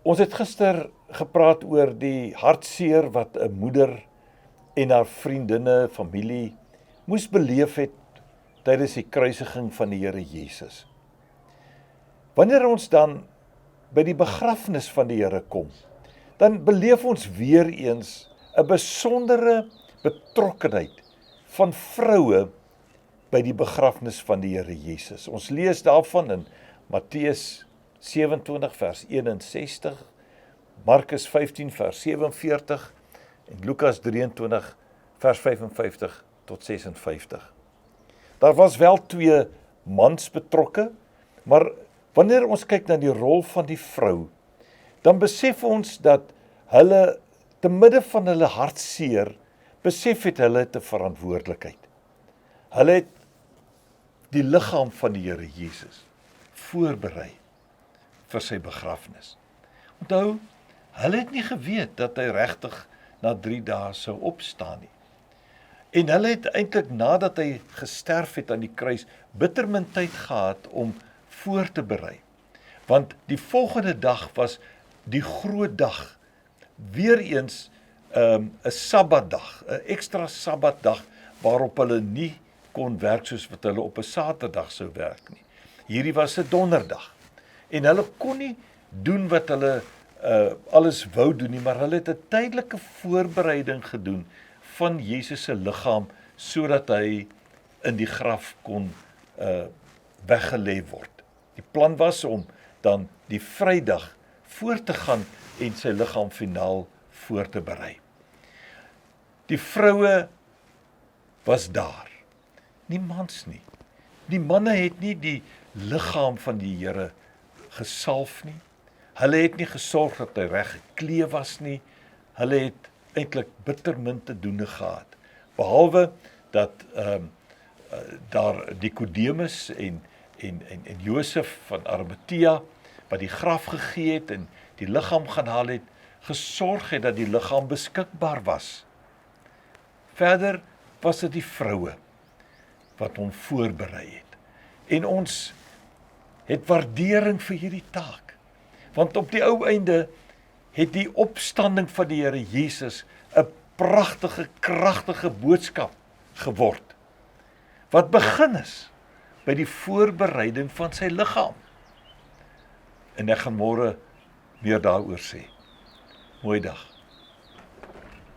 Ons het gister gepraat oor die hartseer wat 'n moeder en haar vriendinne, familie moes beleef het tydens die kruisiging van die Here Jesus. Wanneer ons dan by die begrafnis van die Here kom, dan beleef ons weer eens 'n besondere betrokkenheid van vroue by die begrafnis van die Here Jesus. Ons lees daarvan in Matteus 27 vers 61, Markus 15 vers 47 en Lukas 23 vers 55 tot 56. Daar was wel 2 mans betrokke, maar wanneer ons kyk na die rol van die vrou, dan besef ons dat hulle te midde van hulle hartseer, besef het hulle 'n verantwoordelikheid. Hulle het die liggaam van die Here Jesus voorberei vir sy begrafnis. Onthou, hulle het nie geweet dat hy regtig na 3 dae sou opstaan nie. En hulle het eintlik nadat hy gesterf het aan die kruis, bitter min tyd gehad om voor te berei. Want die volgende dag was die groot dag, weer eens 'n Sabbatdag, 'n ekstra Sabbatdag waarop hulle nie kon werk soos wat hulle op 'n Saterdag sou werk nie. Hierdie was 'n Donderdag. En hulle kon nie doen wat hulle alles wou doen nie, maar hulle het 'n tydelike voorbereiding gedoen van Jesus se liggaam sodat hy in die graf kon weggelê word. Die plan was om dan die Vrydag voor te gaan en sy liggaam finaal voor te berei. Die vroue was daar, nie mans nie. Die manne het nie die liggaam van die Here gesalf nie. Hulle het nie gesorg dat hy reg geklee was nie. Hulle het eintlik bitter min te doen gehad. Behalwe dat daar Nikodemus en Josef van Arimatea wat die graf gegee het en die liggaam gaan haal het, gesorg het dat die liggaam beskikbaar was. Verder was dit die vroue wat hom voorberei het. En ons het waardering vir hierdie taak. Want op die ou einde het die opstanding van die Here Jesus 'n pragtige, kragtige boodskap geword. Wat begin is by die voorbereiding van sy liggaam. En ek gaan môre meer daaroor sê. Mooi dag.